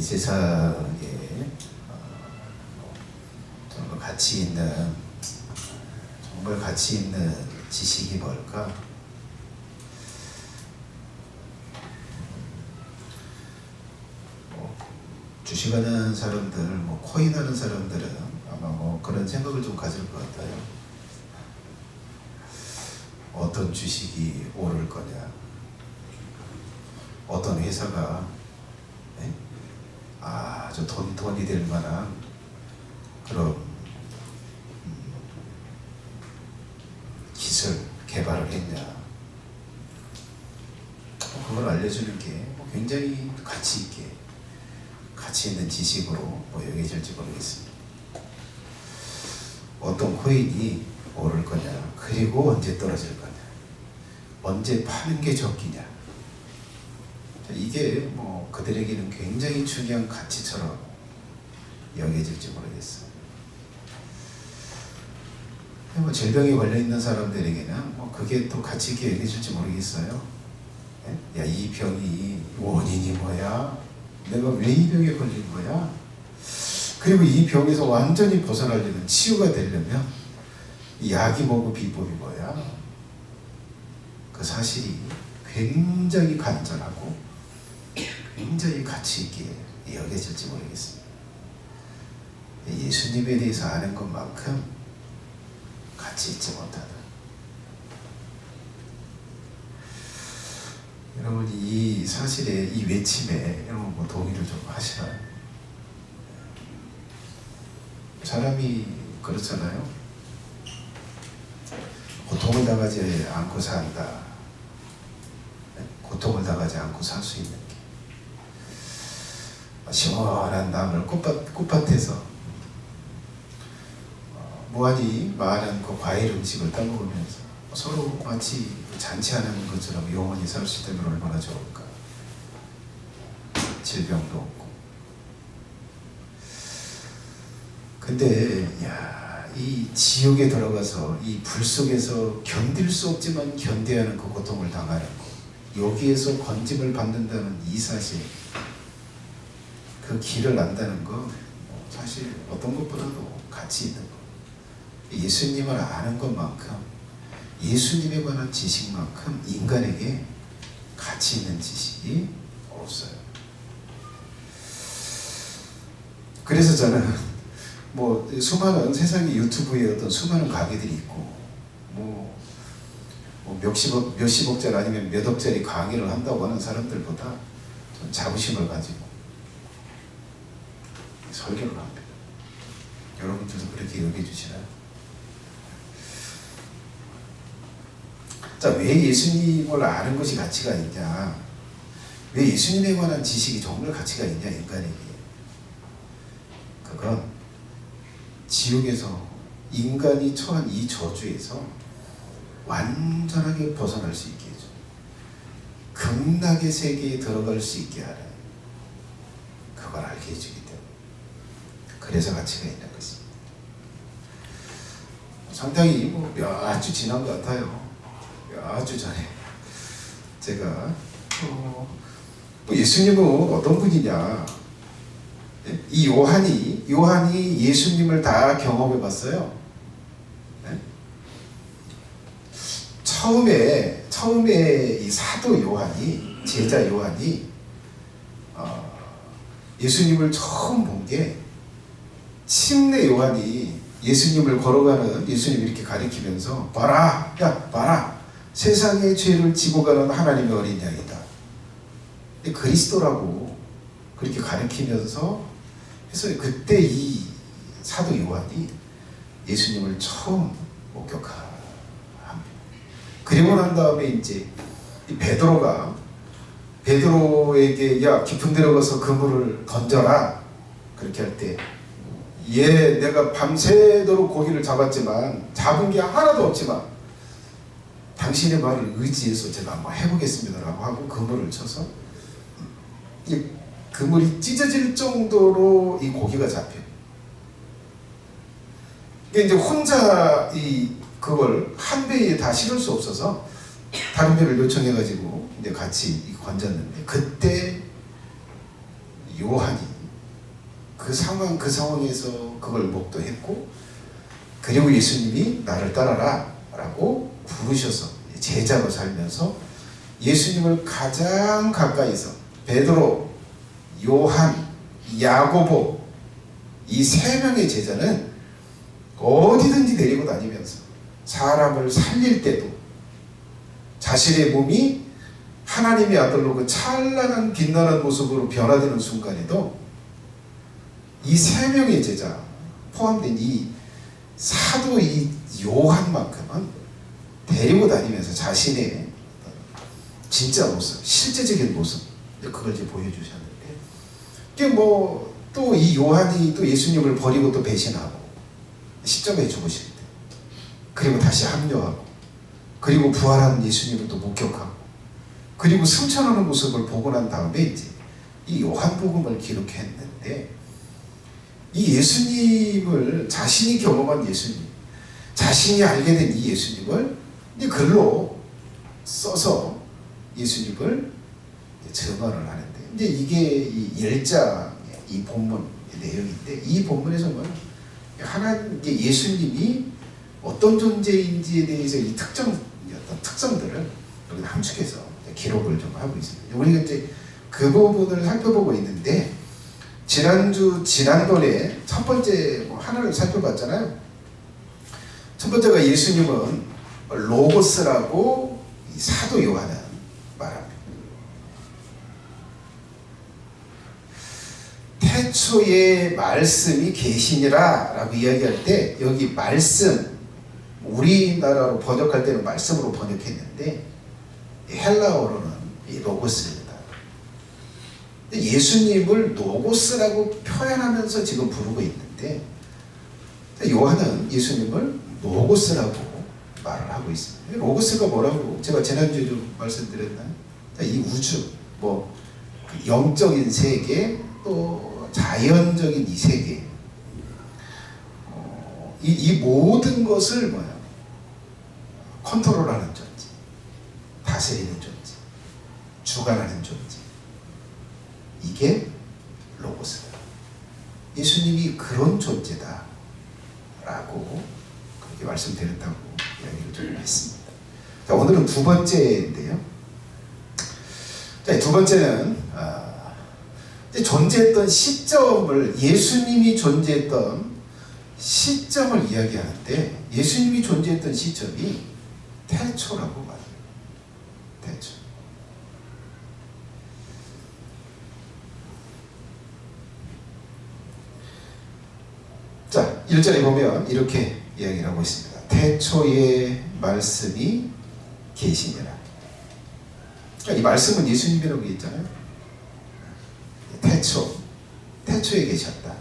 세상에 정말 가치 있는 지식이 뭘까? 주식하는 사람들, 코인하는 사람들은 아마 그런 생각을 좀 가질 것 같아요. 어떤 주식이 오를 거냐? 어떤 회사가 아주 돈이 될 만한 그런 기술 개발을 했냐? 그걸 알려주는 게 굉장히 가치 있는 지식으로 여겨질지 모르겠습니다. 어떤 코인이 오를 거냐, 그리고 언제 떨어질 거냐, 언제 파는 게 적기냐, 이게 그들에게는 굉장히 중요한 가치처럼 여겨질지 모르겠어요. 질병에 걸려있는 사람들에게는 그게 또 가치 있게 여겨질지 모르겠어요. 야, 이 병이 원인이 뭐야? 내가 왜 이 병에 걸린 거야? 그리고 이 병에서 완전히 벗어나려면, 치유가 되려면 이 약이 뭐고 비법이 뭐야? 그 사실이 굉장히 간절하고 굉장히 가치 있게 여겨질지 모르겠습니다. 예수님에 대해서 아는 것만큼 가치 있지 못하다. 여러분, 이 사실에, 이 외침에 여러분 동의를 좀 하시나요? 사람이 그렇잖아요. 고통을 당하지 않고 산다. 고통을 당하지 않고 살 수 있는 게, 시원한 나물 꽃밭에서 무한히 많은 그 과일 음식을 따먹으면서 서로 마치 잔치하는 것처럼 영원히 살 수 있다면 얼마나 좋을까. 질병도 없고. 근데 이 지옥에 들어가서 이 불 속에서 견딜 수 없지만 견뎌야 하는 그 고통을 당하는 것, 여기에서 건짐을 받는다는 이 사실, 그 길을 안다는 거, 사실 어떤 것보다도 가치 있는 거. 예수님을 아는 것만큼, 예수님에 관한 지식만큼 인간에게 가치 있는 지식이 없어요. 그래서 저는 수많은 세상의 유튜브에 어떤 수많은 강의들이 있고, 몇십억짜리 아니면 몇 억짜리 강의를 한다고 하는 사람들보다 좀 자부심을 가지고 설교를 합니다. 여러분들도 그렇게 여겨주시나요? 자, 왜 예수님을 아는 것이 가치가 있냐? 왜 예수님에 관한 지식이 정말 가치가 있냐, 인간에게? 그건 지옥에서 인간이 처한 이 저주에서 완전하게 벗어날 수 있게 해줘. 극락의 세계에 들어갈 수 있게 하는, 그걸 알게 해주기 때문에. 그래서 가치가 있는 것입니다. 상당히 몇 주 지난 것 같아요. 몇 주 전에 제가 예수님은 어떤 분이냐, 이 요한이 예수님을 다 경험해 봤어요. 처음에 이 사도 요한이, 제자 요한이 예수님을 처음 본 게, 침례 요한이 예수님을 걸어가는, 예수님 이렇게 가리키면서 봐라, 야 봐라, 세상의 죄를 지고 가는 하나님의 어린 양이다. 그리스도라고 그렇게 가리키면서 해서, 그때 이 사도 요한이 예수님을 처음 목격합니다. 그리고 난 다음에 이제 이 베드로에게 야, 깊은 데로 가서 그물을 던져라, 그렇게 할 때, 내가 밤새도록 고기를 잡았지만 잡은 게 하나도 없지만 당신의 말을 의지해서 제가 한번 해보겠습니다라고 하고 그물을 쳐서 이 그물이 찢어질 정도로 이 고기가 잡혀요. 이게 이제 혼자 그걸 한 배에 다 실을 수 없어서 다른 배를 요청해가지고 이제 같이 건졌는데, 그때 요한이 그 상황에서 그걸 목도했고, 그리고 예수님이 나를 따라라 라고 부르셔서 제자로 살면서 예수님을 가장 가까이서 베드로, 요한, 야고보 이 세 명의 제자는 어디든지 데리고 다니면서 사람을 살릴 때도, 자신의 몸이 하나님의 아들로 그 찬란한 빛나는 모습으로 변화되는 순간에도 이 세 명의 제자 포함된 이 사도 이 요한만큼은 데리고 다니면서 자신의 진짜 모습, 실제적인 모습, 그걸 이제 보여주셨는데, 이게 뭐 또 이 요한이 또 예수님을 버리고 또 배신하고 십자가에 죽으실 때, 그리고 다시 합류하고, 그리고 부활한 예수님을 또 목격하고, 그리고 승천하는 모습을 보고 난 다음에 이제 이 요한복음을 기록했는데, 이 예수님을 자신이 경험한 예수님, 자신이 알게 된 이 예수님을 이제 글로 써서 예수님을 증언을 하는데, 이제 이게 이 10장의 이 본문 내용인데, 이 본문에서는 하나님 예수님이 어떤 존재인지에 대해서 이 어떤 특성들을 여기 함축해서 기록을 좀 하고 있습니다. 우리가 이제 그 부분을 살펴보고 있는데, 지난번에 첫 번째 하나를 살펴봤잖아요. 첫 번째가 예수님은 로고스라고 사도 요한은 말합니다. 태초에 말씀이 계시니라 라고 이야기할 때, 여기 말씀, 우리나라로 번역할 때는 말씀으로 번역했는데 헬라어로는 이 로고스입니다. 예수님을 로고스라고 표현하면서 지금 부르고 있는데, 요한은 예수님을 로고스라고 말을 하고 있습니다. 로고스가 뭐라고 제가 지난주에도 말씀드렸나요? 이 우주, 뭐 영적인 세계, 또 자연적인 이 세계, 이 모든 것을 컨트롤하는 존재, 다스리는 존재, 주관하는 존재, 이게 로고스다. 예수님이 그런 존재다 라고 그렇게 말씀드렸다고 이야기를 좀 했습니다. 자, 오늘은 두 번째인데요. 자, 두 번째는 존재했던 시점을, 예수님이 존재했던 시점을 이야기하는데, 예수님이 존재했던 시점이 태초라고 말해요. 태초. 자, 1절에 보면 이렇게 이야기를 하고 있습니다. 태초에 말씀이 계시니라. 이 말씀은 예수님이라고 했잖아요. 태초에 계셨다.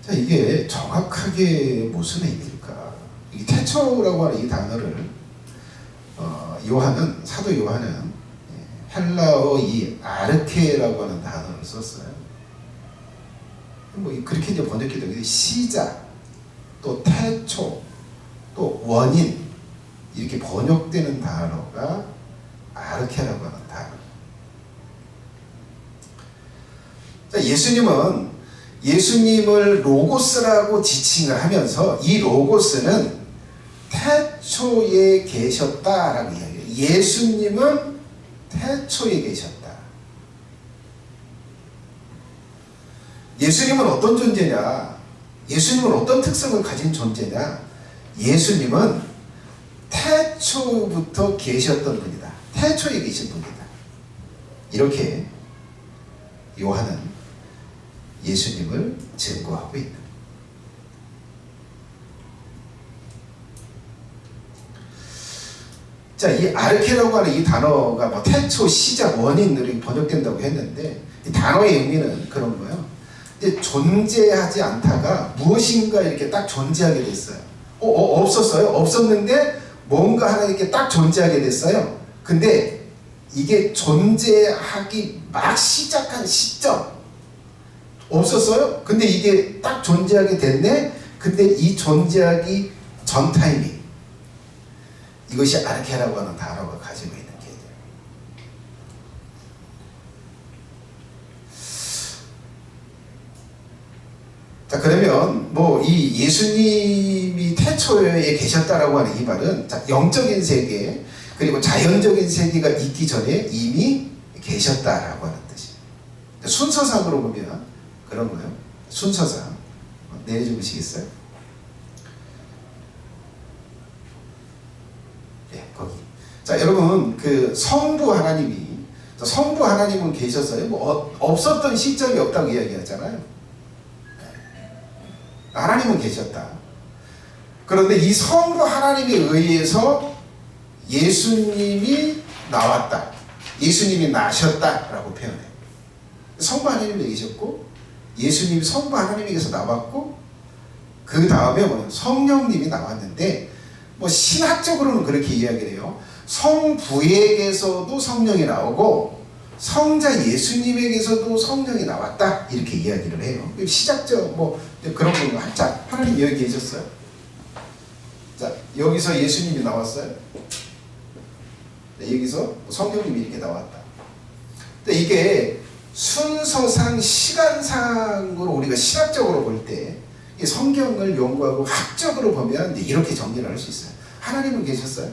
자, 이게 정확하게 무슨 의미일까? 이 태초라고 하는 이 단어를 사도 요한은 헬라어 이 아르케라고 하는 단어를 썼어요. 뭐 그렇게 이제 번역해도 시작, 또 태초, 또 원인, 이렇게 번역되는 단어가 아르케라고 하는 단어. 자, 예수님을 로고스라고 지칭을 하면서 이 로고스는 태초에 계셨다라고 이야기해요. 예수님은 태초에 계셨다. 예수님은 어떤 존재냐? 예수님은 어떤 특성을 가진 존재냐? 예수님은 태초부터 계셨던 분이다. 태초에 계신 분이다. 이렇게 요한은 예수님을 증거하고 있다. 자, 이 아르케라고 하는 이 단어가 태초, 시작, 원인으로 번역된다고 했는데, 이 단어의 의미는 그런 거예요. 이제 존재하지 않다가 무엇인가 이렇게 딱 존재하게 됐어요. 없었어요. 없었는데 뭔가 하나 이렇게 딱 존재하게 됐어요. 근데 이게 존재하기 막 시작한 시점, 없었어요. 근데 이게 딱 존재하게 됐네. 근데 이 존재하기 전 타이밍, 이것이 아르케라고 하는 단어가 가지고 있는 개념. 예수님이 태초에 계셨다라고 하는 이 말은 영적인 세계 그리고 자연적인 세계가 있기 전에 이미 계셨다라고 하는 뜻이에요. 순서상으로 보면 그런 거예요. 순서상 내려주시겠어요? 네, 거기. 자, 여러분 그 성부 하나님은 계셨어요. 뭐 없었던 시점이 없다고 이야기하잖아요. 하나님은 계셨다. 그런데 이 성부 하나님에 의해서 예수님이 나왔다. 예수님이 나셨다라고 표현해요. 성부 하나님이 계셨고 예수님이 성부 하나님에게서 나왔고 그 다음에 성령님이 나왔는데 신학적으로는 그렇게 이야기를 해요. 성부에게서도 성령이 나오고 성자 예수님에게서도 성령이 나왔다 이렇게 이야기를 해요. 시작적 그런 거 한자 하나님 여기 계셨어요. 자, 여기서 예수님이 나왔어요. 네, 여기서 성령님이 이렇게 나왔다. 근데 이게 순서상 시간상으로 우리가 시각적으로 볼 때 성경을 연구하고 학적으로 보면 이렇게 정리를 할 수 있어요. 하나님은 계셨어요.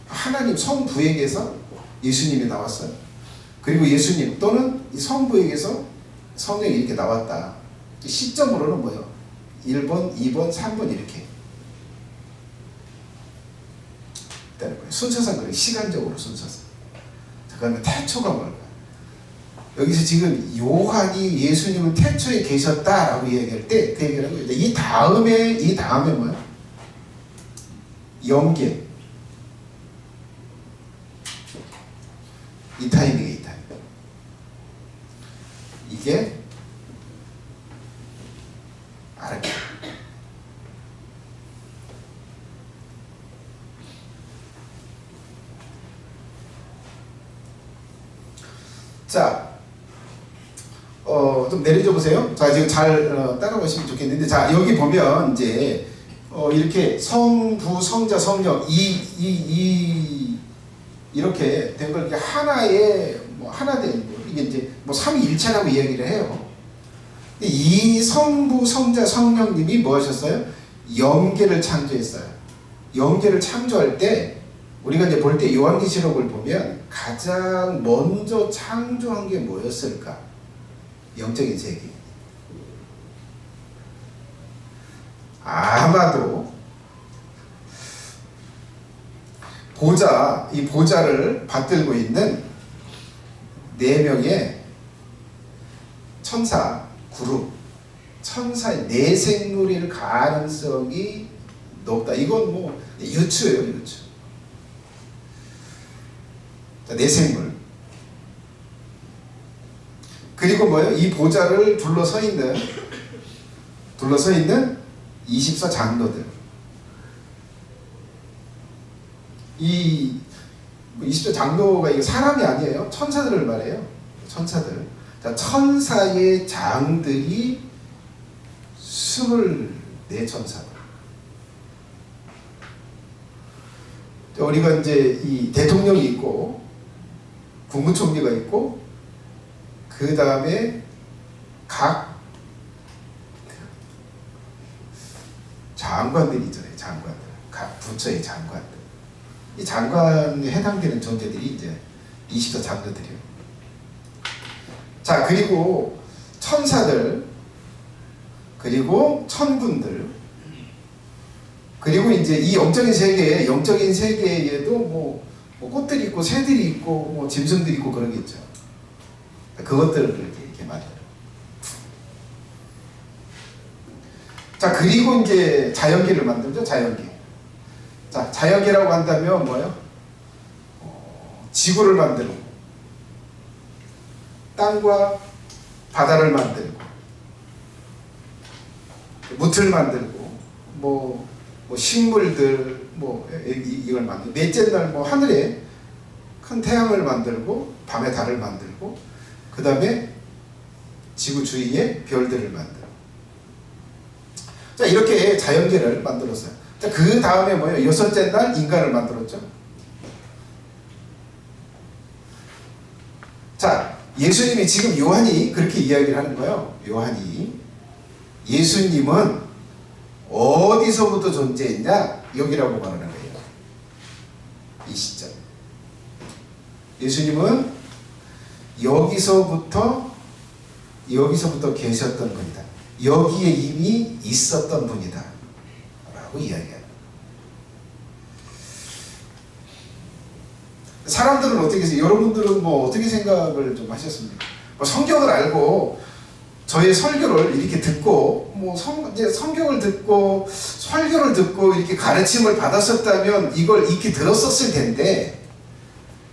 하나님 성부에게서 예수님이 나왔어요. 그리고 예수님 또는 성부에게서 성령이 이렇게 나왔다. 시점으로는 뭐예요? 1번, 2번, 3번 이렇게 있다는 거예요. 순서상 그래요. 시간적으로 순서상. 자, 그러면 태초가 뭘까요? 여기서 지금 요한이 예수님은 태초에 계셨다라고 얘기할 때 그 얘기를 하고 있는데 이 다음에 뭐야? 영계. 이 타이밍에 이게 아르케. 자, 좀 내려줘 보세요. 자, 지금 잘 따라오시면 좋겠는데, 자, 여기 보면 이제 이렇게 성부, 성자, 성령 이렇게 된 걸 하나의 하나 된 이게 이제 삼위일체라고 이야기를 해요. 이 성부, 성자, 성령님이 뭐 하셨어요? 영계를 창조했어요. 영계를 창조할 때 우리가 이제 볼 때 요한계시록을 보면 가장 먼저 창조한 게 뭐였을까? 영적인 세계. 아마도 이 보좌를 받들고 있는 4명의 천사 그룹, 천사의 내생물일 가능성이 높다. 이건 유추예요, 유추. 자, 내생물. 그리고 뭐예요? 이 보좌를 둘러서 있는 24 장로들. 이 20조 장로가 이게 사람이 아니에요. 천사들을 말해요. 천사들. 자, 천사의 장들이 24천사들. 우리가 이제 이 대통령이 있고 국무총리가 있고 그 다음에 각 장관들이 있잖아요. 장관들. 각 부처의 장관들. 이 장관에 해당되는 존재들이 이제 20조 장로들이에요. 자, 그리고 천사들, 그리고 천군들, 그리고 이제 이 영적인 세계에도 꽃들이 있고 새들이 있고 짐승들이 있고 그러겠죠. 그것들을 이렇게 말해요. 자, 그리고 이제 자연계를 만들죠. 자연계. 자, 자연계라고 한다면 뭐예요? 지구를 만들고 땅과 바다를 만들고 무틀 만들고 식물들 이걸 만들고 넷째 날 하늘에 큰 태양을 만들고 밤에 달을 만들고 그 다음에 지구 주위에 별들을 만들고 자, 이렇게 자연계를 만들었어요. 자, 그 다음에 뭐예요? 6째 날 인간을 만들었죠. 자, 예수님이 지금 요한이 그렇게 이야기를 하는 거예요. 요한이 예수님은 어디서부터 존재했냐? 여기라고 말하는 거예요. 이 시점. 예수님은 여기서부터 계셨던 분이다. 여기에 이미 있었던 분이다. 라고 이야기합니다. 사람들은 어떻게 해서 여러분들은 뭐 어떻게 생각을 좀 하셨습니까? 뭐 성경을 알고 저의 설교를 이렇게 듣고 뭐 이제 성경을 듣고 설교를 듣고 이렇게 가르침을 받았었다면 이걸 익히 들었었을 텐데,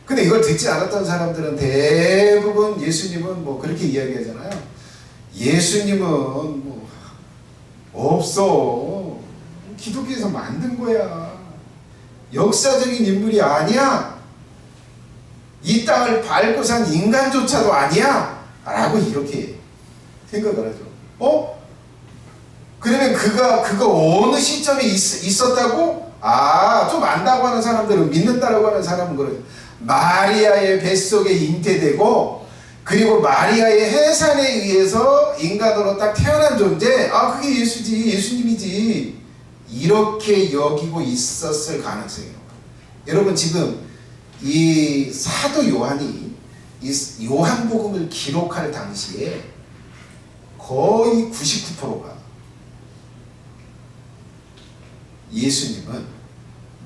근데 이걸 듣지 않았던 사람들은 대부분 예수님은 뭐 그렇게 이야기하잖아요. 예수님은 뭐 없어. 기독교에서 만든 거야. 역사적인 인물이 아니야. 이 땅을 밟고 산 인간조차도 아니야. 라고 이렇게 생각을 하죠. 그러면 그가 어느 시점에 있었다고? 좀 안다고 하는 사람들은, 믿는다라고 하는 사람은 그러죠. 마리아의 뱃속에 잉태되고, 그리고 마리아의 해산에 의해서 인간으로 딱 태어난 존재, 그게 예수님이지. 이렇게 여기고 있었을 가능성이 높아요. 여러분, 지금 이 사도 요한이 이 요한복음을 기록할 당시에 거의 99%가 예수님은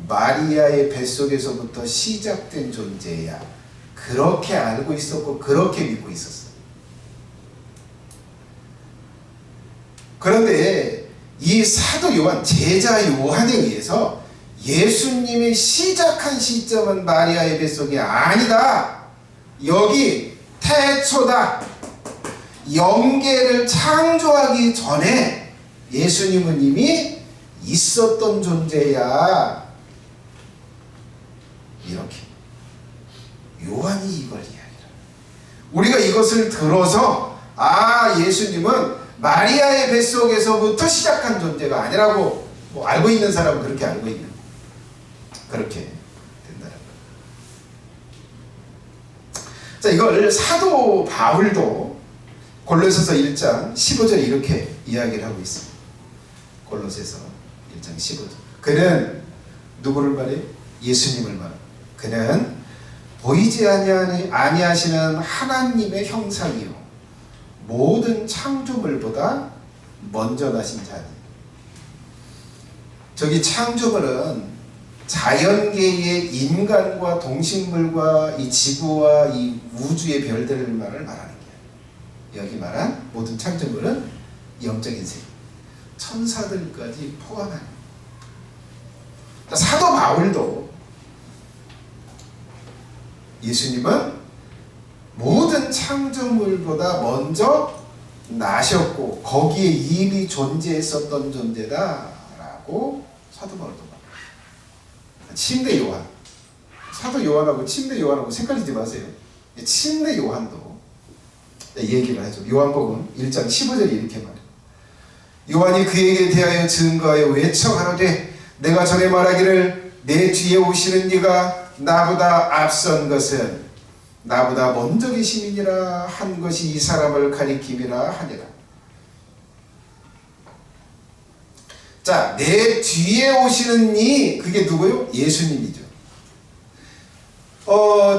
마리아의 뱃속에서부터 시작된 존재야. 그렇게 알고 있었고 그렇게 믿고 있었어요. 그런데 이 사도 요한, 제자 요한에 의해서 예수님이 시작한 시점은 마리아의 뱃속이 아니다. 여기 태초다. 영계를 창조하기 전에 예수님은 이미 있었던 존재야. 이렇게 요한이 이걸 이야기합니다. 우리가 이것을 들어서 예수님은 마리아의 뱃속에서부터 시작한 존재가 아니라고 뭐 알고 있는 사람은 그렇게 알고 있는, 그렇게 된다는 거예요. 자, 이걸 사도 바울도 골로새서 1장 15절에 이렇게 이야기를 하고 있습니다. 골로새서 1장 15절. 그는 누구를 말해? 예수님을 말해. 그는 보이지 아니하시는 하나님의 형상이요 모든 창조물보다 먼저 나신 자니. 저기 창조물은 자연계의 인간과 동식물과 이 지구와 이 우주의 별들을 말하는 거예요. 여기 말한 모든 창조물은 영적인 세계, 천사들까지 포함한. 사도 바울도 예수님은 모든 창조물보다 먼저 나셨고 거기에 이미 존재했었던 존재다라고 사도 바울도 말합니다. 침대 요한, 사도 요한하고 침대 요한하고 헷갈리지 마세요. 침대 요한도 얘기를 하죠. 요한복음 1장 15절에 이렇게 말해요. 요한이 그에게 대하여 증거하여 외쳐 가로되 내가 전에 말하기를 내 뒤에 오시는 이가 나보다 앞선 것은 나보다 먼저 계심이니라 한 것이 이 사람을 가리킴이라 하니라. 자, 내 뒤에 오시는 이, 그게 누구요? 예수님이죠.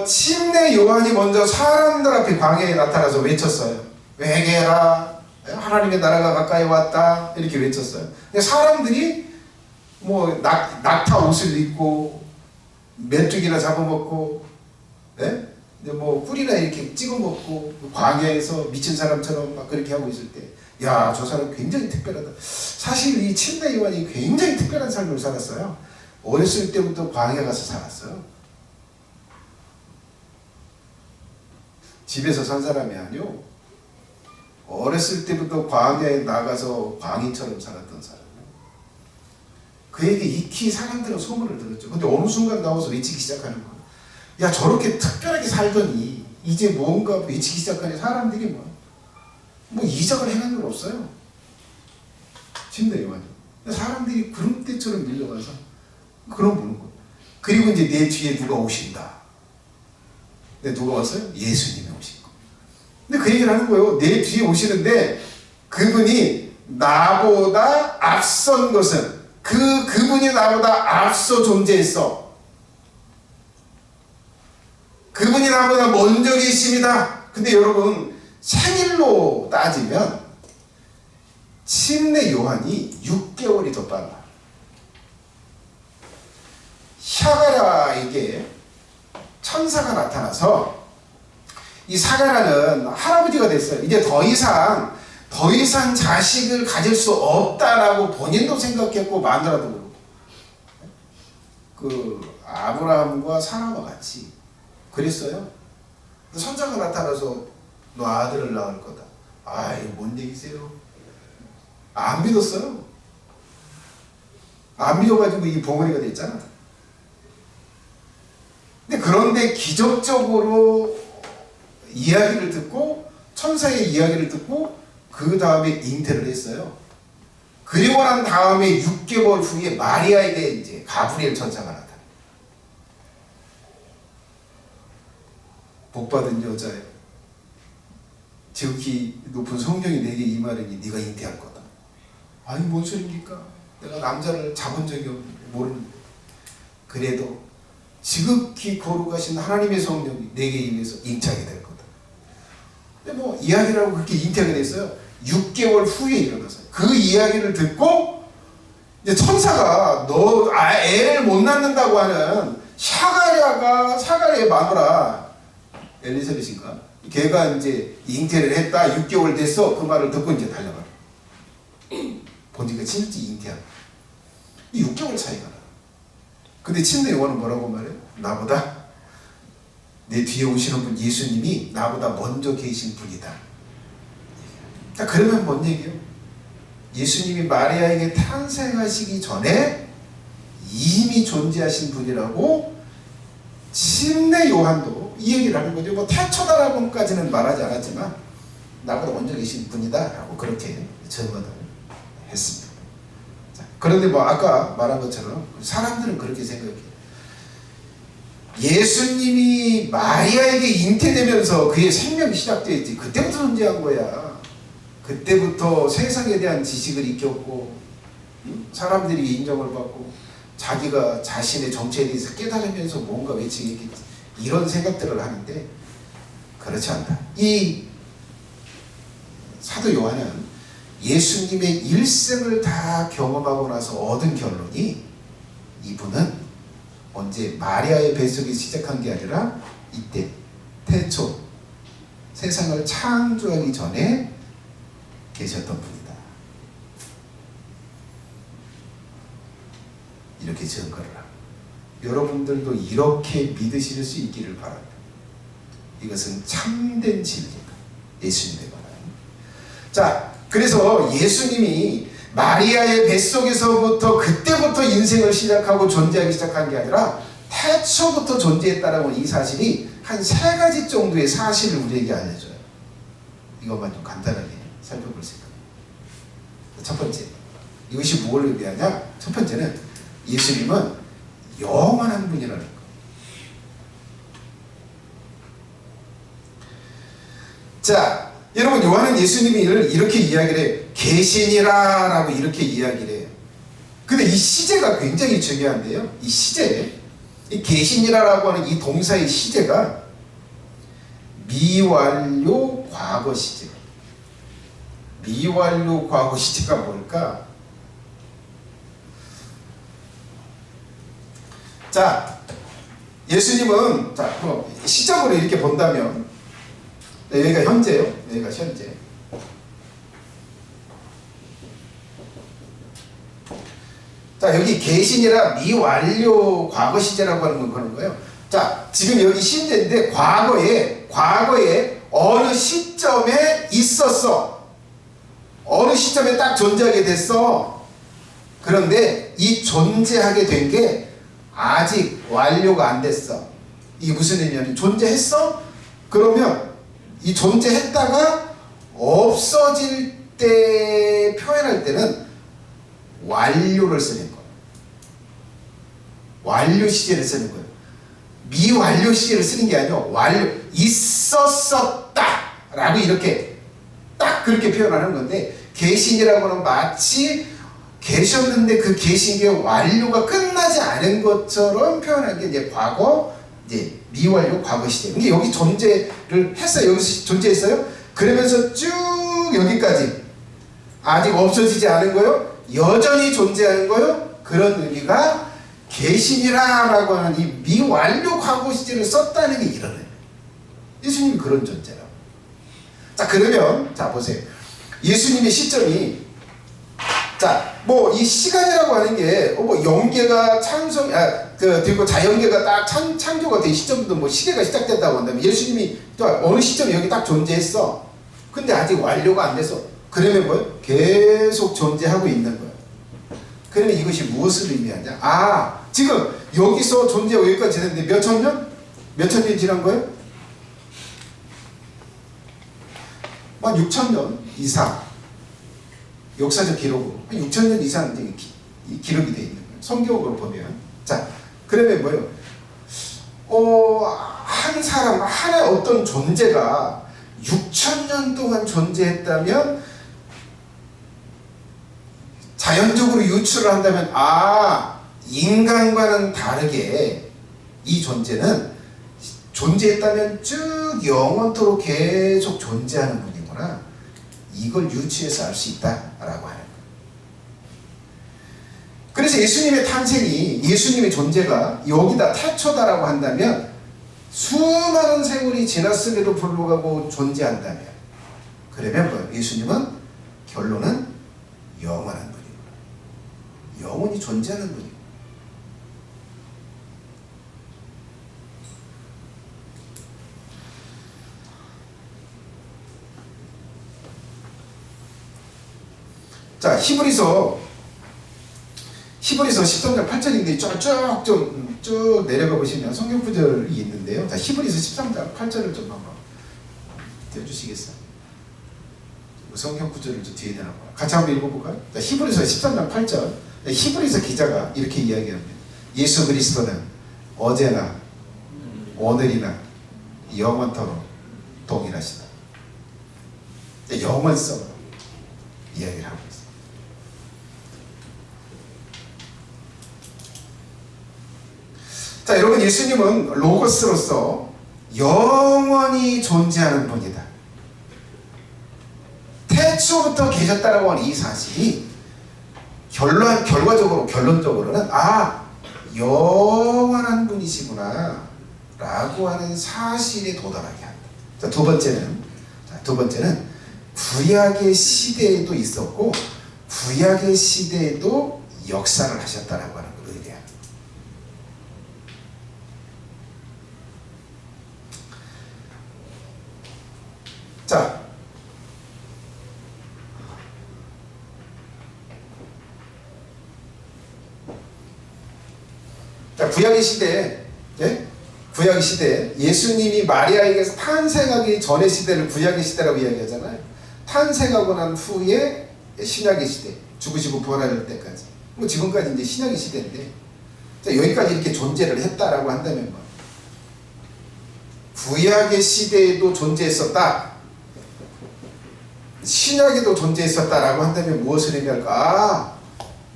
침례 요한이 먼저 사람들 앞에 광야에 나타나서 외쳤어요. 회개해라, 하나님의 나라가 가까이 왔다, 이렇게 외쳤어요. 사람들이 뭐 낙타 옷을 입고 메뚜기나 잡아먹고, 뭐 꿀이나 이렇게 찍어 먹고 광야에서 미친 사람처럼 막 그렇게 하고 있을 때, 야, 저 사람 굉장히 특별하다. 사실 이 침례 요한이 굉장히 특별한 삶을 살았어요. 어렸을 때부터 광야 가서 살았어요. 집에서 산 사람이 아니요. 어렸을 때부터 광야에 나가서 광인처럼 살았던 사람이에요. 그에게 익히 사람들은 소문을 들었죠. 근데 어느 순간 나와서 외치기 시작하는 거예요. 야, 저렇게 특별하게 살더니 이제 뭔가 외치기 시작하니 사람들이 뭐 이적을 행한 건 없어요. 침례 요한이. 사람들이 그런 때처럼 밀려가서 그런 보는 거예요. 그리고 이제 내 뒤에 누가 오신다. 근데 누가 왔어요? 예수님이 오신 거. 근데 그 얘기를 하는 거예요. 내 뒤에 오시는데 그분이 나보다 앞선 것은 그분이 나보다 앞서 존재했어. 그분이 나보다 먼저 계십니다. 근데 여러분, 생일로 따지면 침례 요한이 6개월이 더 빨라. 샤가랴에게 천사가 나타나서 이 사가랴는 할아버지가 됐어요. 이제 더 이상 자식을 가질 수 없다라고 본인도 생각했고 마누라도 그렇고, 그 아브라함과 사라와 같이 그랬어요. 천사가 나타나서 너 아들을 낳을 거다. 아이, 뭔 얘기세요? 안 믿었어요. 안 믿어가지고 이 봉어리가 됐잖아. 그런데 기적적으로 이야기를 듣고, 천사의 이야기를 듣고 그 다음에 잉태를 했어요. 그리고 난 다음에 6개월 후에 마리아에게 이제 가브리엘 천사가 나타나. 복받은 여자예요. 지극히 높은 성령이 내게 임하려니 네가 잉태할 거다. 아니, 뭔 소리입니까? 내가 남자를 잡은 적이 모르는데. 그래도 지극히 거룩하신 하나님의 성령이 내게 임해서 잉태하게 될 거다. 근데 뭐 이야기라고 그렇게 잉태하게 됐어요. 6개월 후에 일어났어요. 그 이야기를 듣고 이제 천사가 너 애를 못 낳는다고 하는 샤가랴의 마누라 엘리사벳인가? 걔가 이제 잉태를 했다. 6개월 됐어. 그 말을 듣고 이제 달려가. 보니까 진짜 잉태한. 6개월 차이가 나. 근데 침례 요한은 뭐라고 말해요? 나보다 내 뒤에 오시는 분 예수님이 나보다 먼저 계신 분이다. 자, 그러면 뭔 얘기예요? 예수님이 마리아에게 탄생하시기 전에 이미 존재하신 분이라고 침례 요한도 이 얘기를 하는 거죠. 뭐 태초다라고까지는 말하지 않았지만 나보다 먼저 계신 분이다 라고 그렇게 증언을 했습니다. 자, 그런데 뭐 아까 말한 것처럼 사람들은 그렇게 생각해요. 예수님이 마리아에게 잉태되면서 그의 생명이 시작되었지. 그때부터 존재한 거야. 그때부터 세상에 대한 지식을 익혔고, 사람들이 인정을 받고, 자기가 자신의 정체에 대해서 깨달으면서 뭔가 외치겠지. 이런 생각들을 하는데 그렇지 않다. 이 사도 요한은 예수님의 일생을 다 경험하고 나서 얻은 결론이, 이분은 언제 마리아의 뱃속에 시작한 게 아니라 이때 태초 세상을 창조하기 전에 계셨던 분이다. 이렇게 증거를 합니다. 여러분들도 이렇게 믿으실 수 있기를 바랍니다. 이것은 참된 진리다. 예수님에 관한. 자, 그래서 예수님이 마리아의 뱃속에서부터 그때부터 인생을 시작하고 존재하기 시작한 게 아니라 태초부터 존재했다라고 이 사실이 한 3가지 정도의 사실을 우리에게 알려줘요. 이것만 좀 간단하게 살펴볼 생각입니다. 첫 번째, 이것이 뭘 의미하냐? 첫 번째는 예수님은 영원한 분이라는 거. 자, 여러분, 요한은 예수님이 이렇게 이야기를 해요. 계시니라 라고 이렇게 이야기를 해요. 근데 이 시제가 굉장히 중요한데요. 이 시제, 이 계시니라라고 하는 이 동사의 시제가 미완료 과거 시제. 미완료 과거 시제가 뭘까? 자, 예수님은, 자, 시적으로 이렇게 본다면, 여기가 현재요. 여기가 현재. 자, 여기 계시니라 미완료 과거 시제라고 하는 건 그런 거예요. 자, 지금 여기 시제인데 과거에 어느 시점에 있었어. 어느 시점에 딱 존재하게 됐어. 그런데 이 존재하게 된 게 아직 완료가 안 됐어. 이게 무슨 의미냐면, 존재했어? 그러면 이 존재했다가 없어질 때 표현할 때는 완료를 쓰는 거예요. 완료 시제를 쓰는 거예요. 미완료 시제를 쓰는 게 아니고 있었었다 라고 이렇게 딱 그렇게 표현하는 건데, 계신이라고는 마치 계셨는데 그 계신 게 완료가 끝나지 않은 것처럼 표현한 게 이제 과거, 이제 미완료 과거 시제. 근데 여기 존재를 했어요. 여기 존재했어요. 그러면서 쭉 여기까지 아직 없어지지 않은 거요. 여전히 존재하는 거요. 그런 의미가 계신이라고 하는 이 미완료 과거 시제를 썼다는 게 이런 의미예요. 예수님이 그런 존재라고. 자, 그러면 자 보세요. 예수님의 시점이 뭐 이 시간이라고 하는 게 뭐 영계가 창성 그리고 자연계가 딱 창조가 된 시점부터 뭐 시대가 시작됐다고 한다면 예수님이 또 어느 시점에 여기 딱 존재했어. 근데 아직 완료가 안 돼서 그러면 뭐예요? 계속 존재하고 있는 거예요. 그러면 이것이 무엇을 의미하냐? 지금 여기서 존재하고 여기까지 됐는데 몇 천 년? 몇 천 년 지난 거예요? 한 6천 년 이상 역사적 기록으로 6천 년 이상 기록이 되어 있는 거예요. 성경으로 보면. 자, 그러면 뭐예요? 한 사람, 하나의 어떤 존재가 6천 년 동안 존재했다면 자연적으로 유출을 한다면 인간과는 다르게 이 존재는 존재했다면 쭉 영원토록 계속 존재하는 분이구나. 이걸 유추해서 알 수 있다라고 하는 거예요. 그래서 예수님의 탄생이, 예수님의 존재가 여기다 태초다라고 한다면 수많은 세월이 지났음에도 불구하고 존재한다면 그러면 뭐예요? 예수님은 결론은 영원한 분이구나. 영원히 존재하는 분이구나. 자, 히브리서 13장 8절인데 쭉 내려가 보시면 성경 구절이 있는데요. 자, 히브리서 13장 8절을 좀 한번 떼주시겠어요? 성경 구절을 좀 뒤에 내놔봐. 같이 한번 읽어볼까요? 자, 히브리서 13장 8절. 히브리서 기자가 이렇게 이야기합니다. 예수 그리스도는 어제나 오늘이나 영원토록 동일하시다. 영원성으로 이야기를 하고 있습니다. 자, 여러분, 예수님은 로고스로서 영원히 존재하는 분이다. 태초부터 계셨다라고 하는 이 사실이 결론적으로는 영원한 분이시구나 라고 하는 사실에 도달하게 한다. 자, 두 번째는 구약의 시대에도 있었고 구약의 시대에도 역사를 하셨다라고 하는 걸 의미합니다. 자, 구약의 시대에 예수님이 마리아에게서 탄생하기 전의 시대를 구약의 시대라고 이야기하잖아요. 탄생하고 난 후에 신약의 시대, 죽으시고 부활할 때까지. 뭐 지금까지 이제 신약의 시대인데, 자, 여기까지 이렇게 존재를 했다라고 한다면 뭐 구약의 시대에도 존재했었다, 신약에도 존재했었다라고 한다면 무엇을 의미할까?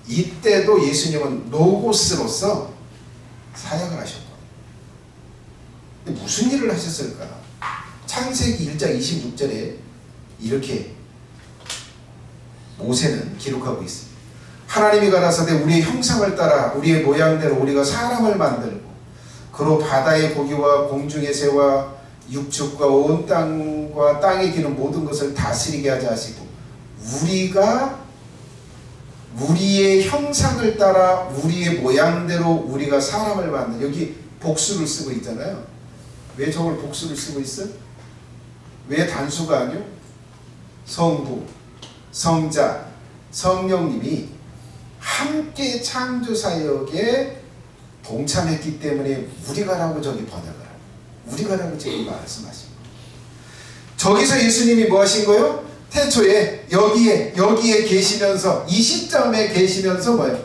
이때도 예수님은 로고스로서 사역을 하셨고, 무슨 일을 하셨을까? 창세기 1장 26절에 이렇게 모세는 기록하고 있습니다. 하나님이 가라사대 우리의 형상을 따라 우리의 모양대로 우리가 사람을 만들고 그로 바다의 고기와 공중의 새와 육축과 온 땅과 땅에 기는 모든 것을 다스리게 하자 하시고 우리가 우리의 형상을 따라 우리의 모양대로 우리가 사람을 만든, 여기 복수를 쓰고 있잖아요. 왜 저걸 복수를 쓰고 있어? 왜 단수가 아니요? 성부, 성자, 성령님이 함께 창조 사역에 동참했기 때문에 우리가라고 저기 번역을 하고 우리가라고 지금 말씀하신 거예요. 저기서 예수님이 뭐 하신 거예요? 태초에 여기에 계시면서, 이 시점에 계시면서 뭐예요?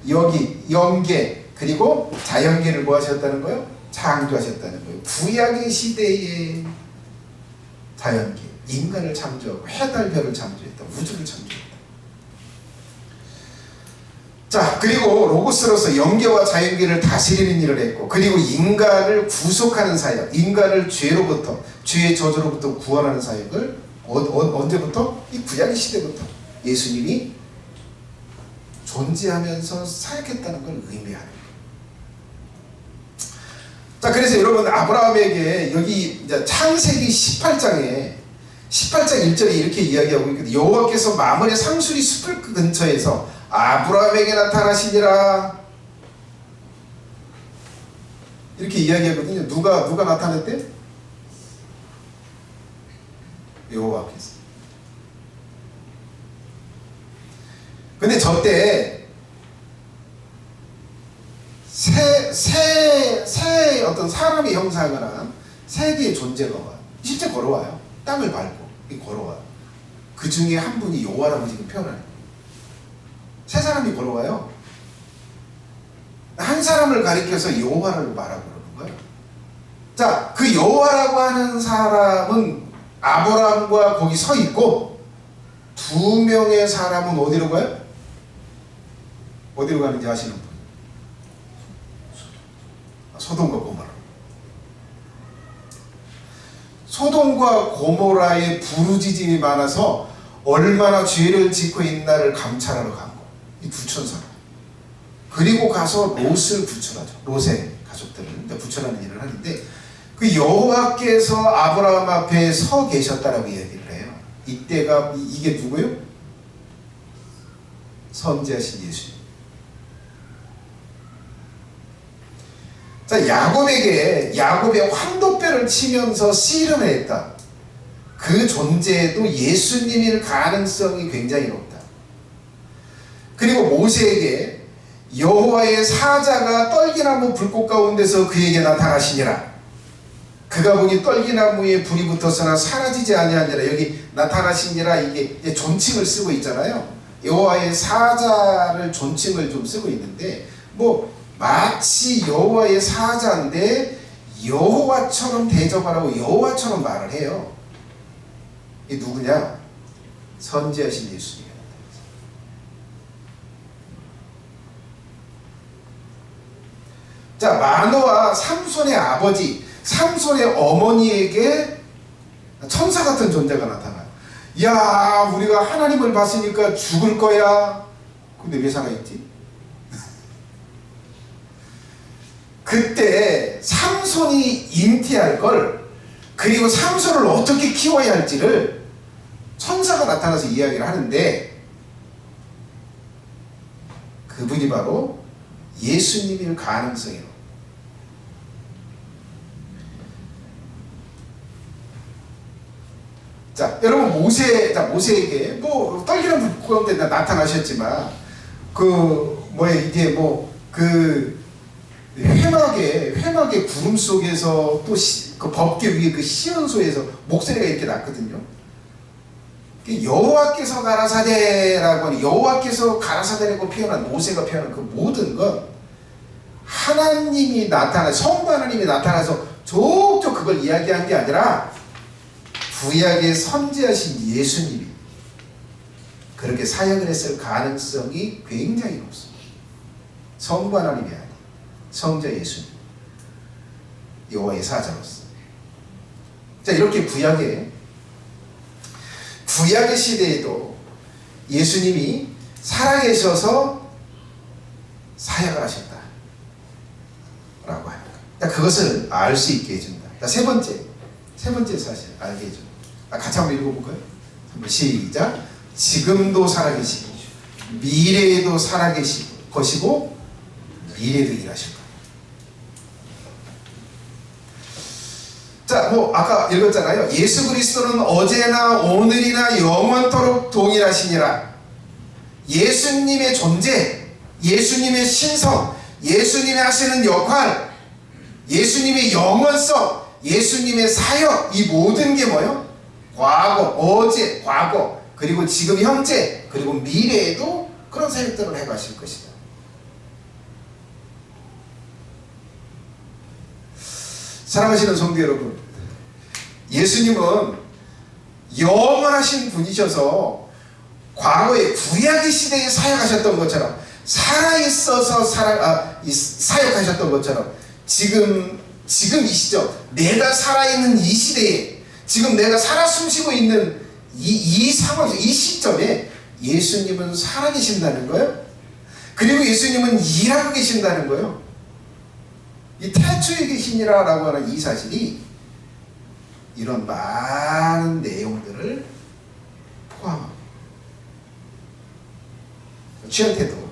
여기 영계 그리고 자연계를 뭐 하셨다는 거예요? 창조하셨다는 거예요. 구약의 시대에 자연계, 인간을 창조하고 해달별을 창조했다, 우주를 창조했다. 자, 그리고 로고스로서 영계와 자연계를 다스리는 일을 했고, 그리고 인간을 구속하는 사역, 인간을 죄로부터, 죄의 저주로부터 구원하는 사역을 언제부터? 이 구약의 시대부터 예수님이 존재하면서 사역했다는 걸 의미하는 거예요. 자, 그래서 여러분, 아브라함에게 여기 이제 창세기 18장 1절에 이렇게 이야기하고 있거든요. 여호와께서 마므레 상수리 숲을 근처에서 아브라함에게 나타나시니라, 이렇게 이야기하거든요. 누가 나타났대? 여호와께서. 근데 저때 새 어떤 사람의 형상을 한 세 개의 존재가 와요. 실제 걸어와요. 땅을 밟고 걸어와요. 그 중에 한 분이 여호와라고 지금 표현하는 거예요. 세 사람이 걸어와요. 한 사람을 가리켜서 여호와를 말하고 그러는 거예요. 자, 그 여호와라고 하는 사람은 아브라함과 거기 서 있고, 두 명의 사람은 어디로 가요? 어디로 가는지 아시는 분? 소돔과 고모라. 소돔과 고모라의 부르짖음이 많아서 얼마나 죄를 짓고 있나를 감찰하러 간 거. 이 두 천사가. 그리고 가서 롯을 구출하죠. 롯의 가족들을 구출하는 일을 하는데, 그 여호와께서 아브라함 앞에 서 계셨다라고 이야기를 해요. 이때가 이게 누구요? 선지하신 예수님. 자, 야곱의 황도뼈를 치면서 씨름을 했다. 그 존재도 예수님일 가능성이 굉장히 높다. 그리고 모세에게 여호와의 사자가 떨기나무 불꽃 가운데서 그에게 나타나시니라. 그가 보니 떨기나무에 불이 붙었으나 사라지지 아니하니라. 여기 나타나시니라, 이게 존칭을 쓰고 있잖아요. 여호와의 사자를 존칭을 좀 쓰고 있는데, 마치 여호와의 사자인데 여호와처럼 대접하라고 여호와처럼 말을 해요. 이 누구냐? 선지하신 예수님. 자, 마노아 삼손의 아버지, 삼손의 어머니에게 천사 같은 존재가 나타나요. 야, 우리가 하나님을 봤으니까 죽을 거야. 근데 왜 살아있지? 그때 삼손이 잉태할 걸, 그리고 삼손을 어떻게 키워야 할지를 천사가 나타나서 이야기를 하는데, 그분이 바로 예수님일 가능성이에요. 자, 여러분, 모세에게 떨기는 불 가운데 나타나셨지만, 회막의 구름 속에서 또 그 법궤 위에 그 시온소에서 목소리가 이렇게 났거든요. 여호와께서 가라사대라고 하는, 여호와께서 가라사대라고 표현한, 모세가 표현한 그 모든 건 하나님이 성부 하나님이 나타나서 족족 그걸 이야기한 게 아니라 구약의 선지하신 예수님이 그렇게 사역을 했을 가능성이 굉장히 높습니다. 성부 하나님이 아니라 성자 예수님, 여호와의 사자로서. 자, 이렇게 구약의 시대에도 예수님이 살아계셔서 사역을 하셨다 라고 합니다. 그것을 알 수 있게 해준다. 세 번째 사실 알게 해준다. 같이 한번 읽어볼까요? 한번 시작. 지금도 살아계시고 미래에도 살아계실 것이고 미래도 일하실 거예요. 자, 아까 읽었잖아요. 예수 그리스도는 어제나 오늘이나 영원토록 동일하시니라. 예수님의 존재, 예수님의 신성, 예수님이 하시는 역할, 예수님의 영원성, 예수님의 사역, 이 모든 게 뭐예요? 어제, 과거, 그리고 지금 현재, 그리고 미래에도 그런 사역들을 해가실 것이다. 사랑하시는 성도 여러분, 예수님은 영원하신 분이셔서 과거에 구약의 시대에 사역하셨던 것처럼 살아있어서 사역하셨던 것처럼 지금 이 시점, 내가 살아있는 이 시대에, 지금 내가 살아 숨쉬고 있는 이 상황에서, 이 시점에 예수님은 살아계신다는 거예요. 그리고 예수님은 일하고 계신다는 거예요. 이 태초에 계시니라라고 하는 이 사실이 이런 많은 내용들을 포함합니다. 취한 태도.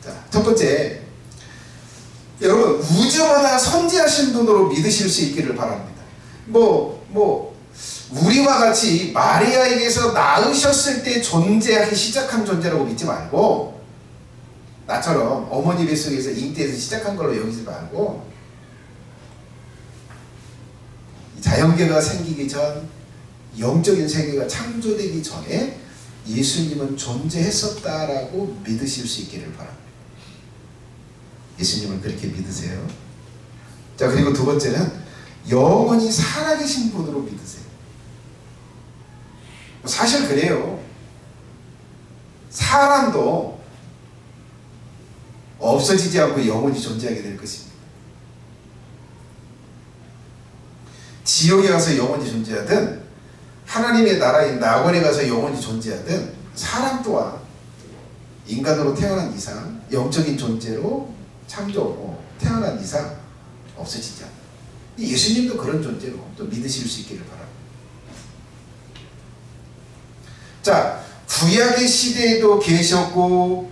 자, 첫 번째, 여러분 우주보다 선지하신 분으로 믿으실 수 있기를 바랍니다. 우리와 같이 마리아에게서 낳으셨을 때 존재하기 시작한 존재라고 믿지 말고, 나처럼 어머니 뱃속에서 잉태에서 시작한 걸로 여기지 말고, 자연계가 생기기 전, 영적인 세계가 창조되기 전에 예수님은 존재했었다라고 믿으실 수 있기를 바랍니다. 예수님을 그렇게 믿으세요. 자, 그리고 두 번째는 영원히 살아계신 분으로 믿으세요. 사실 그래요. 사람도 없어지지 않고 영원히 존재하게 될 것입니다. 지옥에 가서 영원히 존재하든 하나님의 나라인 낙원에 가서 영원히 존재하든, 사람 또한 인간으로 태어난 이상, 영적인 존재로 창조로 태어난 이상 없어지지 않아요. 예수님도 그런 존재로 또 믿으실 수 있기를 바랍니다. 자, 구약의 시대에도 계셨고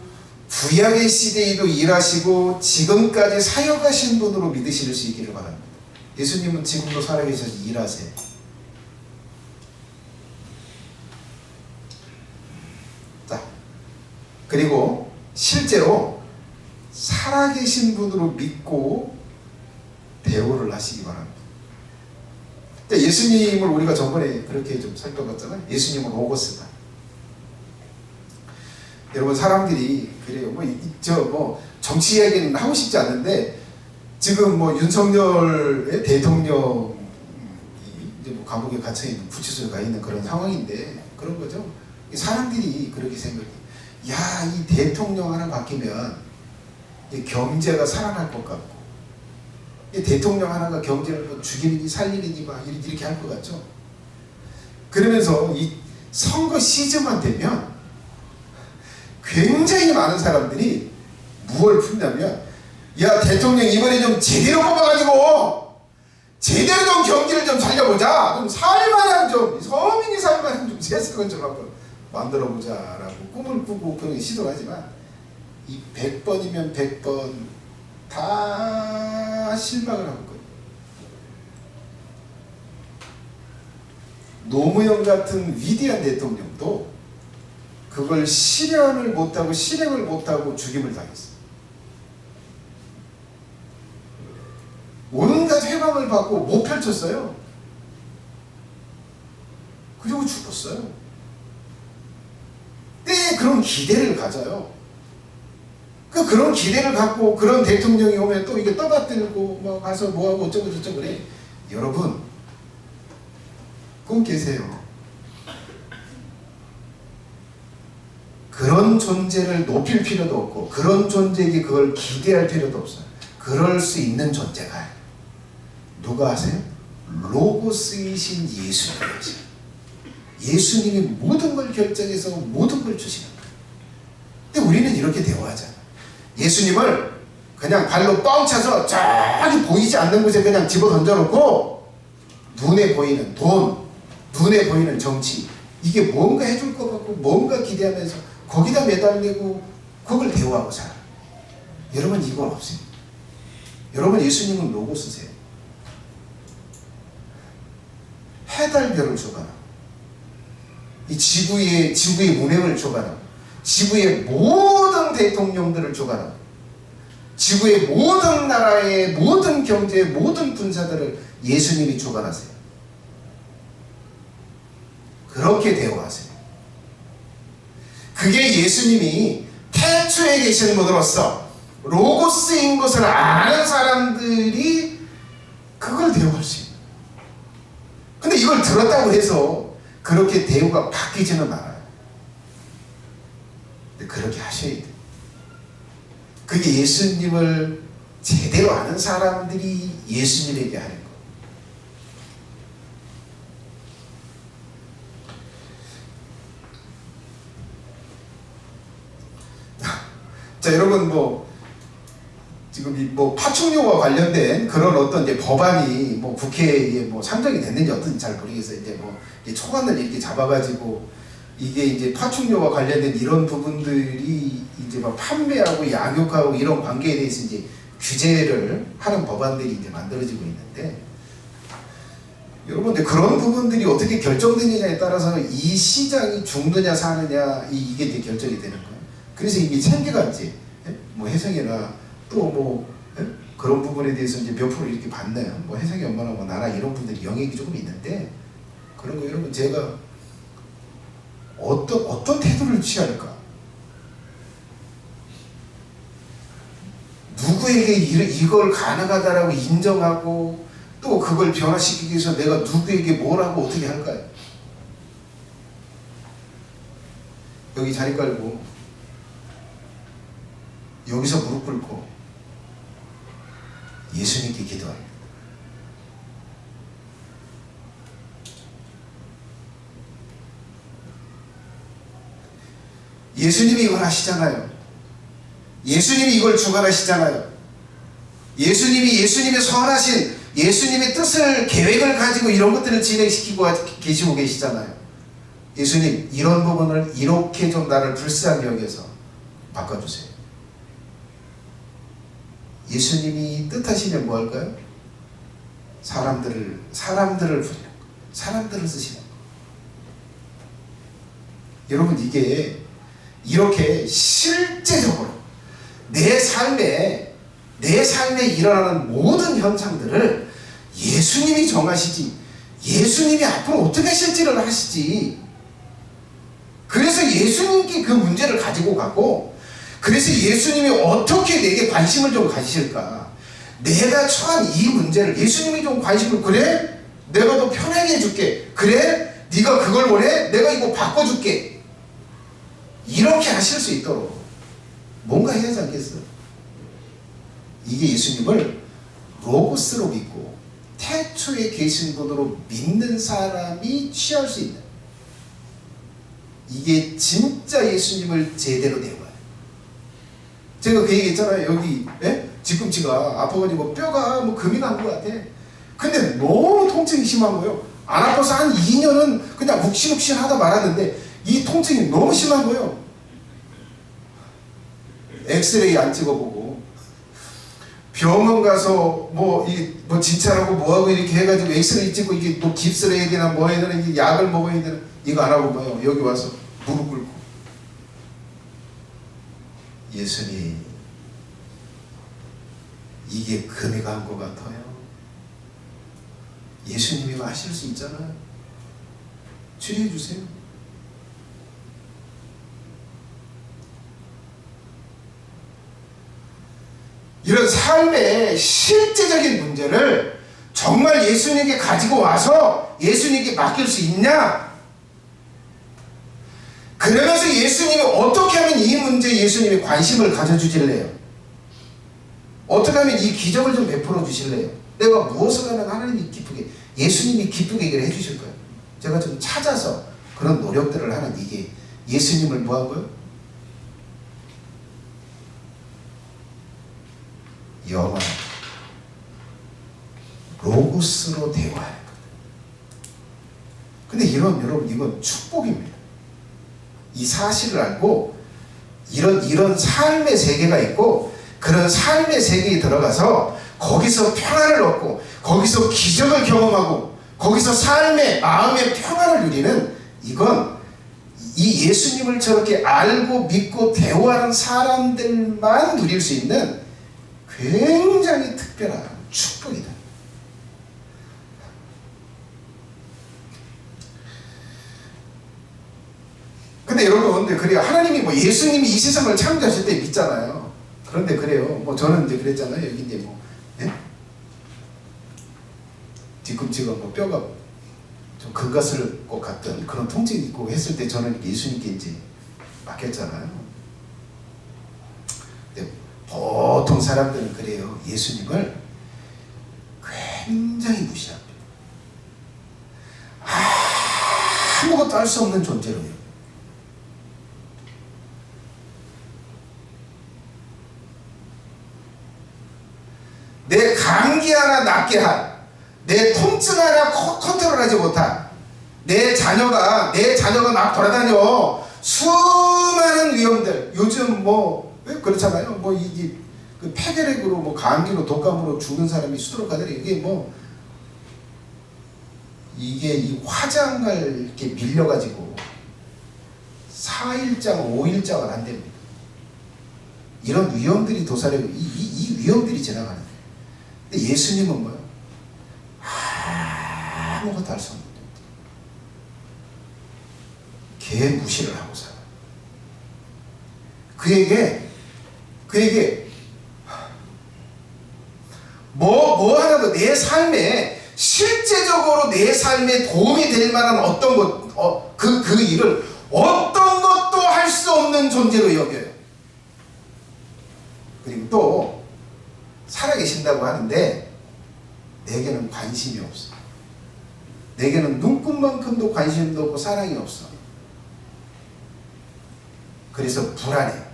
구약의 시대에도 일하시고 지금까지 사역하신 분으로 믿으실 수 있기를 바랍니다. 예수님은 지금도 살아계셔서 일하세요. 자, 그리고 실제로 살아계신 분으로 믿고 대우를 하시기 바랍니다. 예수님을 우리가 저번에 그렇게 좀 살펴봤잖아요. 예수님은 로고스다. 여러분, 사람들이 그래요. 정치 이야기는 하고 싶지 않은데, 지금 윤석열의 대통령이 이제 감옥에 갇혀있는, 구치소에 가 있는 그런 상황인데, 그런 거죠. 사람들이 그렇게 생각해요. 야, 이 대통령 하나 바뀌면 경제가 살아날 것 같고, 이 대통령 하나가 경제를 죽이는지 살리는지 막 이렇게 할 것 같죠. 그러면서 이 선거 시즌만 되면 굉장히 많은 사람들이 무엇을 푼다면, 야, 대통령 이번에 좀 제대로 뽑아가지고 제대로 좀 경기를 좀 살려보자, 좀 살만한, 좀 서민이 살만한 좀 세상을 좀 한번 만들어보자 라고 꿈을 꾸고 그런 시도를 하지만, 이 100번이면 100번 다 실망을 하고 있거든요. 노무현 같은 위대한 대통령도 그걸 실현을 못하고 실행을 못하고 죽임을 당했어요. 온갖 회방을 받고 못 펼쳤어요. 그리고 죽었어요. 네, 그런 기대를 가져요. 그런 기대를 갖고 그런 대통령이 오면 또 이게 떠받들고 가서 뭐하고 어쩌고 저쩌고 그래. 여러분, 꿈 깨세요. 그런 존재를 높일 필요도 없고 그런 존재에게 그걸 기대할 필요도 없어요. 그럴 수 있는 존재가 누가 하세요? 로고스이신 예수님이 하세요. 예수님이 모든 걸 결정해서 모든 걸 주시는 거예요. 근데 우리는 이렇게 대화하잖아. 예수님을 그냥 발로 뻥 차서 저기 보이지 않는 곳에 그냥 집어 던져놓고, 눈에 보이는 돈, 눈에 보이는 정치, 이게 뭔가 해줄 것 같고 뭔가 기대하면서 거기다 매달리고 그걸 대우하고 살아. 여러분, 이건 없습니다. 여러분, 예수님은 로고스세요. 해달별을 주관하고, 이 지구의 운행을 주관하고, 지구의 모든 대통령들을 주관하고, 지구의 모든 나라의 모든 경제의 모든 군사들을 예수님이 주관하세요. 그렇게 대우하세요. 그게 예수님이 태초에 계신 분으로서 로고스인 것을 아는 사람들이 그걸 대우할 수 있는. 근데 이걸 들었다고 해서 그렇게 대우가 바뀌지는 않아요. 그렇게 하셔야 돼요. 그게 예수님을 제대로 아는 사람들이 예수님에게 하는 거. 자, 여러분 지금 파충류와 관련된 그런 어떤 이제 법안이 국회에 상정이 됐는지 어떤지 잘 모르겠어요. 이제 초관을 이렇게 잡아가지고 이게 이제 파충류와 관련된 이런 부분들이 이제 판매하고 양육하고 이런 관계에 대해서 이제 규제를 하는 법안들이 이제 만들어지고 있는데, 여러분들 그런 부분들이 어떻게 결정되느냐에 따라서 이 시장이 죽느냐 사느냐 이게 이제 결정이 되는 거예요. 그래서 이게 챙겨갔지. 혜성이나 또 그런 부분에 대해서 이제 몇 프로 이렇게 받나요? 혜성이 엄마나 나나 이런 분들이 영역이 조금 있는데, 그런 거 여러분 제가 어떤 태도를 취할까? 누구에게 이걸 가능하다라고 인정하고 또 그걸 변화시키기 위해서 내가 누구에게 뭐라고 어떻게 할까요? 여기 자리 깔고 여기서 무릎 꿇고 예수님께 기도합니다. 예수님이 이걸 하시잖아요. 예수님이 이걸 주관하시잖아요. 예수님의 선하신 예수님의 뜻을 계획을 가지고 이런 것들을 진행시키고 계시고 계시잖아요. 예수님 이런 부분을 이렇게 좀 나를 불쌍히 여겨서 바꿔주세요. 예수님이 뜻하시면 뭐 할까요? 사람들을 부리는 거, 사람들을 쓰시는 거. 여러분 이게 이렇게 실제적으로 내 삶에 일어나는 모든 현상들을 예수님이 정하시지, 예수님이 앞으로 어떻게 실질을 하시지. 그래서 예수님께 그 문제를 가지고 가고, 그래서 예수님이 어떻게 내게 관심을 좀 가지실까. 내가 처한 이 문제를 예수님이 좀 관심을, 그래? 내가 더 편하게 해줄게. 그래? 네가 그걸 원해? 내가 이거 바꿔줄게. 이렇게 하실 수 있도록 뭔가 해야 하지 않겠어? 이게 예수님을 로고스로 믿고 태초에 계신 분으로 믿는 사람이 취할 수 있는, 이게 진짜 예수님을 제대로 대화해요. 제가 그 얘기 했잖아요. 여기 뒤꿈치가 아파가지고 뼈가 금이 난 것 같아. 근데 너무 통증이 심한 거예요. 안 아파서 한 2년은 그냥 욱신욱신 하다 말았는데 이 통증이 너무 심한 거예요. 엑스레이 안 찍어보고 병원 가서 진찰하고 뭐하고 이렇게 해가지고 엑스레이 찍고 이게 또 깁스를 해야 되나 뭐 해야 되나, 이게 약을 먹어야 되나, 이거 안 하고 뭐요. 여기 와서 무릎 꿇고 예수님 이게 금이 간 것 같아요. 예수님이 하실 수 있잖아요. 치료해 주세요. 이런 삶의 실제적인 문제를 정말 예수님께 가지고 와서 예수님께 맡길 수 있냐? 그러면서 예수님이 어떻게 하면 이 문제에 예수님이 관심을 가져주실래요? 어떻게 하면 이 기적을 좀 베풀어 주실래요? 내가 무엇을 하면 하나님이 기쁘게, 예수님이 기쁘게 얘기를 해주실 거예요. 제가 좀 찾아서 그런 노력들을 하는, 이게 예수님을 뭐 한 거예요? 영원 로고스로 대화하는 거예요. 근데 여러분 이건 축복입니다. 이 사실을 알고 이런 삶의 세계가 있고, 그런 삶의 세계에 들어가서 거기서 평안을 얻고 거기서 기적을 경험하고 거기서 삶의 마음의 평안을 누리는, 이건 이 예수님을 저렇게 알고 믿고 대화하는 사람들만 누릴 수 있는 굉장히 특별한 축복이다. 근데 여러분, 그래요. 하나님이 예수님이 이 세상을 창조하실 때 믿잖아요. 그런데 그래요. 저는 이제 그랬잖아요. 여기 이제 뒤꿈치가 뼈가 좀 금갔을 것 같던 그런 통증이 있고 했을 때 저는 예수님께 이제 맡겼잖아요. 보통 사람들은 그래요. 예수님을 굉장히 무시합니다. 아무것도 할 수 없는 존재로요. 내 감기 하나 낫게 한, 내 통증 하나 컨트롤하지 못한, 내 자녀가 막 돌아다녀 수많은 위험들. 요즘 뭐 그렇잖아요. 뭐 이게 그 폐결핵으로 뭐 감기로 독감으로 죽는 사람이 수두룩하더래. 이게 이 화장을 이렇게 밀려가지고 4일장 5일장을 한답니다. 이런 위험들이 도사리고 이 위험들이 지나가는 거예요. 근데 예수님은 뭐야? 아무것도 할 수 없는 개 무시를 하고 살아. 그에게 뭐 하나도 내 삶에 실제적으로 내 삶에 도움이 될 만한 어떤 것, 그 일을 어떤 것도 할 수 없는 존재로 여겨요. 그리고 또 살아계신다고 하는데 내게는 관심이 없어. 내게는 눈꽃만큼도 관심도 없고 사랑이 없어. 그래서 불안해.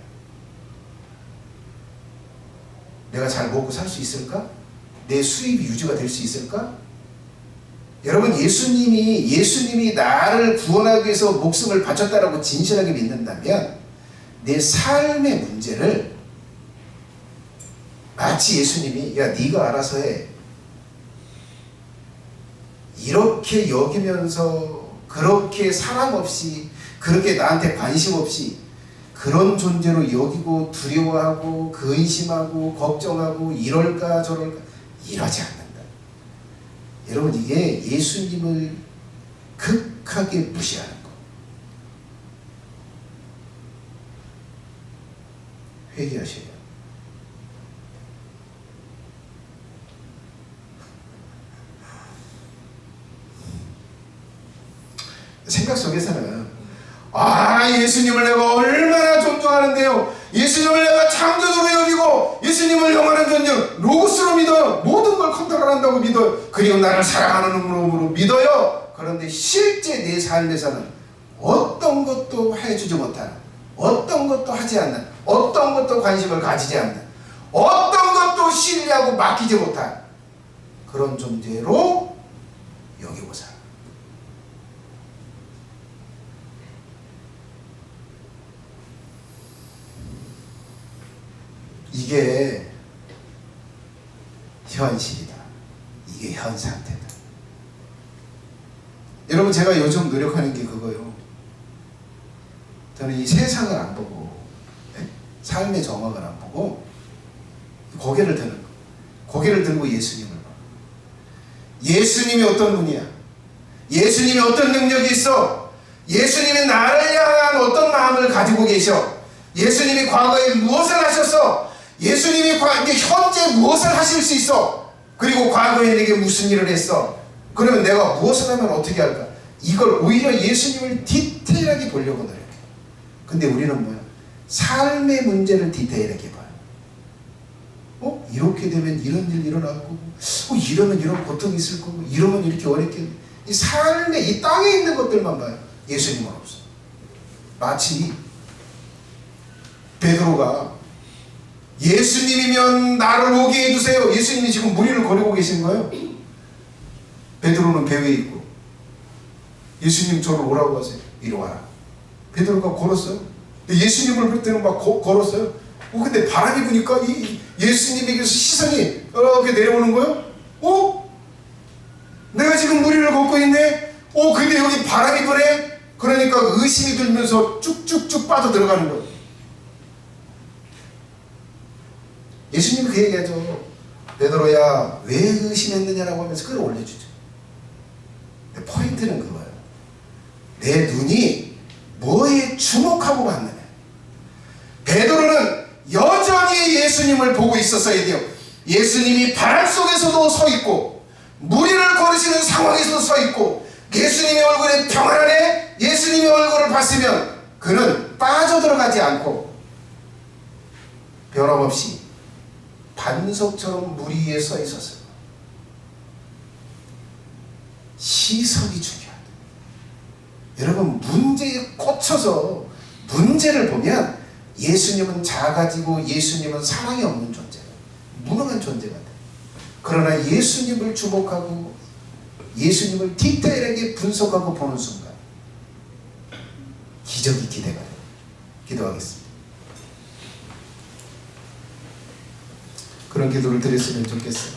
내가 잘 먹고 살 수 있을까? 내 수입이 유지가 될 수 있을까? 여러분, 예수님이 나를 구원하기 위해서 목숨을 바쳤다라고 진실하게 믿는다면 내 삶의 문제를 마치 예수님이 야 네가 알아서 해 이렇게 여기면서 그렇게 사랑 없이 그렇게 나한테 관심 없이 그런 존재로 여기고 두려워하고 근심하고 걱정하고 이럴까 저럴까 이러지 않는다. 여러분, 이게 예수님을 극하게 무시하는 거. 회개하셔요. 생각 속에서는 예수님을 내가 얼마나 존중하는데요. 예수님을 내가 창조주로 여기고 예수님을 영원한 존재 로고스로 믿어요. 모든 걸 컨트롤한다고 믿어요. 그리고 나를 사랑하는 으로 믿어요. 그런데 실제 내 삶에서는 어떤 것도 해주지 못하는, 어떤 것도 하지 않는, 어떤 것도 관심을 가지지 않는, 어떤 것도 신뢰하고 맡기지 못한 그런 존재로 여기고 살아. 이게 현실이다. 이게 현 상태다. 여러분, 제가 요즘 노력하는 게 그거예요. 저는 이 세상을 안 보고 삶의 정황을 안 보고 고개를 드는 거. 고개를 들고 예수님을 봐. 예수님이 어떤 분이야? 예수님이 어떤 능력이 있어? 예수님이 나를 향한 어떤 마음을 가지고 계셔? 예수님이 과거에 무엇을 하셨어? 예수님이 현재 무엇을 하실 수 있어? 그리고 과거에 내게 무슨 일을 했어? 그러면 내가 무엇을 하면 어떻게 할까? 이걸 오히려 예수님을 디테일하게 보려고 노력해. 근데 우리는 뭐야? 삶의 문제를 디테일하게 봐요. 이렇게 되면 이런 일 일어날 거고, 이러면 이런 고통이 있을 거고, 이러면 이렇게 어렵게. 이 삶의 이 땅에 있는 것들만 봐요. 예수님은 없어. 마치 베드로가 예수님이면 나를 오게 해주세요. 예수님이 지금 무리를 거리고 계신 거예요. 베드로는 배 위에 있고 예수님 저를 오라고 하세요. 이리 와라. 베드로가 걸었어요. 예수님을 볼 때는 막 걸었어요. 근데 바람이 부니까 예수님에게서 시선이 이렇게 내려오는 거예요. 내가 지금 무리를 걷고 있네. 근데 여기 바람이 부네. 그러니까 의심이 들면서 쭉쭉쭉 빠져 들어가는 거예요. 예수님이 그 얘기하죠. 베드로야, 왜 의심했느냐라고 하면서 끌어올려주죠. 근데 포인트는 그거예요. 내 눈이 뭐에 주목하고 봤느냐. 베드로는 여전히 예수님을 보고 있었어야 돼요. 예수님이 바람 속에서도 서 있고 무리를 거르시는 상황에서도 서 있고 예수님의 얼굴에 평안하네. 예수님의 얼굴을 봤으면 그는 빠져들어가지 않고 변함없이 반석처럼 물 위에 서 있었어요. 시선이 중요하다. 여러분, 문제에 꽂혀서 문제를 보면 예수님은 작아지고 예수님은 사랑이 없는 존재예요. 무능한 존재가 돼요. 그러나 예수님을 주목하고 예수님을 디테일하게 분석하고 보는 순간 기적이 기대가 돼요. 기도하겠습니다. 그런 기도를 드렸으면 좋겠어요.